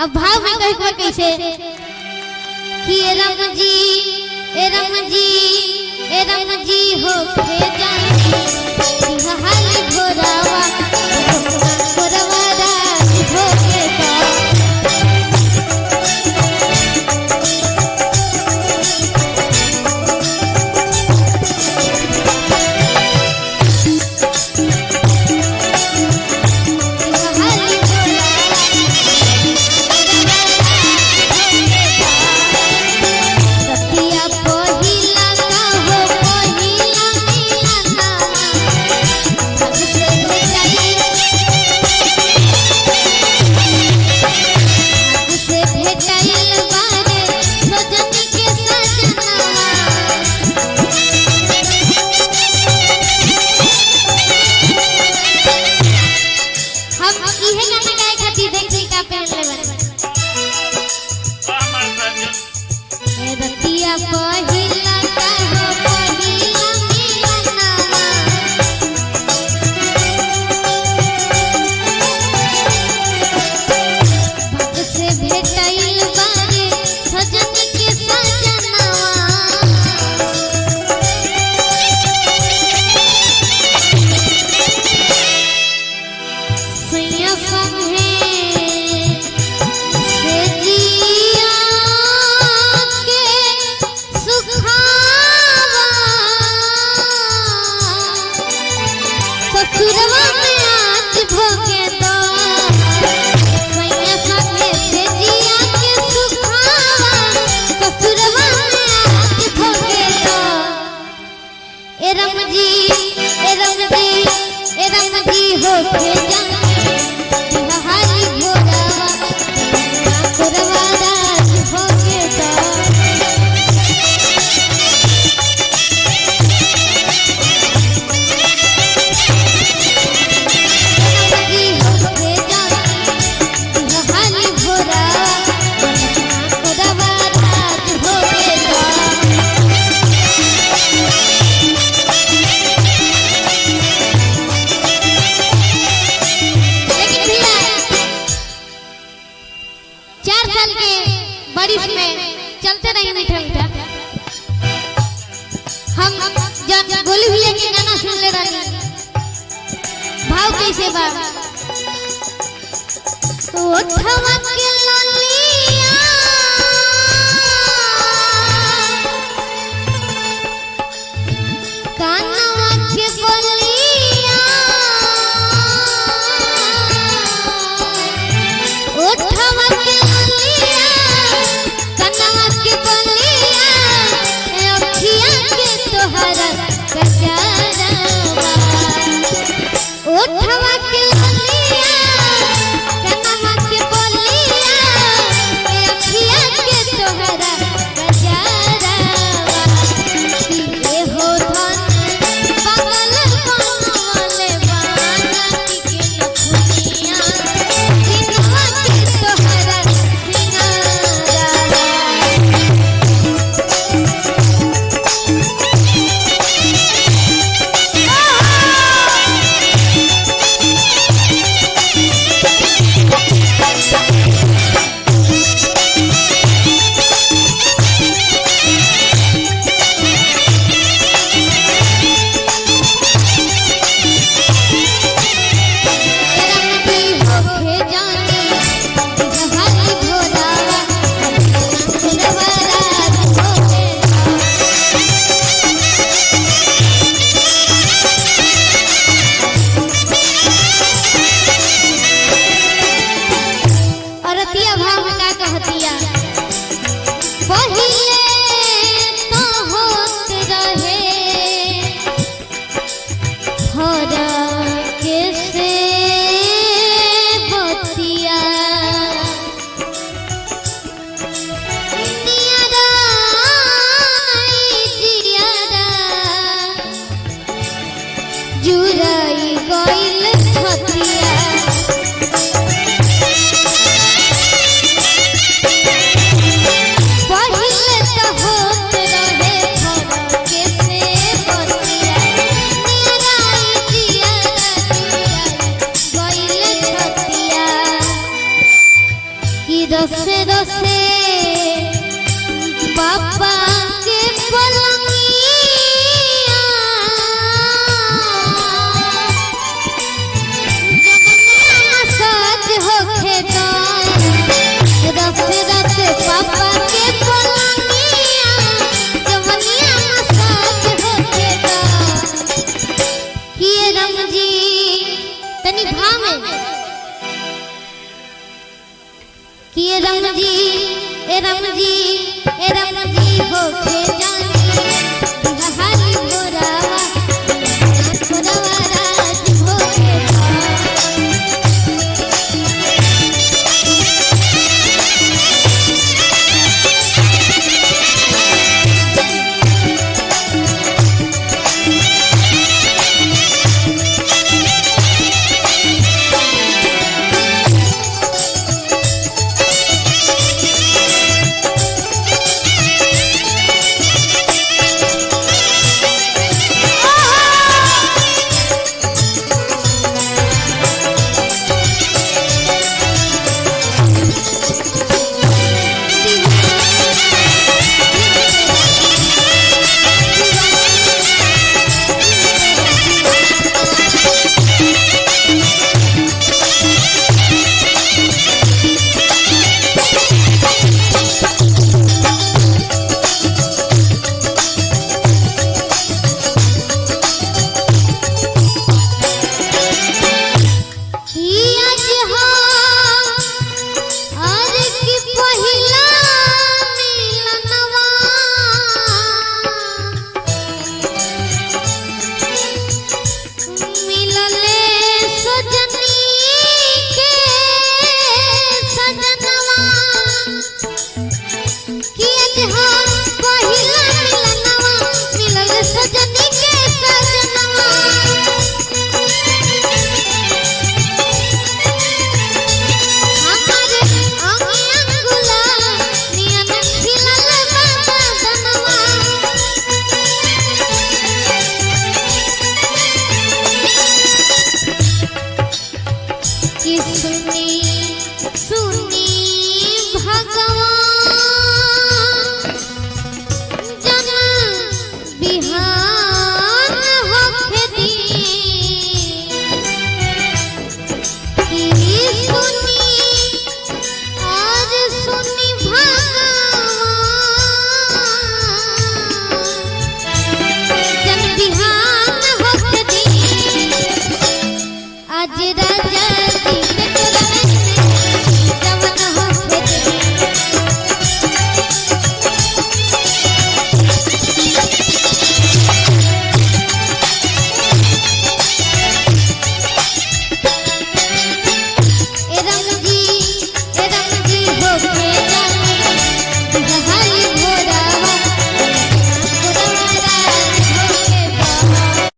अब भाव में कहे कैसे कि ए राम जी ए राम जी ए राम जी हो खे जानी हाल घोरावा घोरावा राज भोगे चलते रहे मीठा मीठा। हम जब गोली भैया के गाना सुन ले रहे भाव कैसे बा ओठवा के ललिया कानवा के बलिया ओठवा के ललिया कानवा के बलिया अखियां के तोहरा गजरावा ओठवा के ललिया कानवा के बलिया रोसे रोसे पापा के पलंगिया सज होखे तो रोसे रोसे पापा के पलंगिया जवनिया सज होखे तो किए राम जी तनी भाव में किए राम जी ए राम जी ए राम जी होके जानी बिहारी भोरावा भोरावा राज होके सुनी सुनी भगवान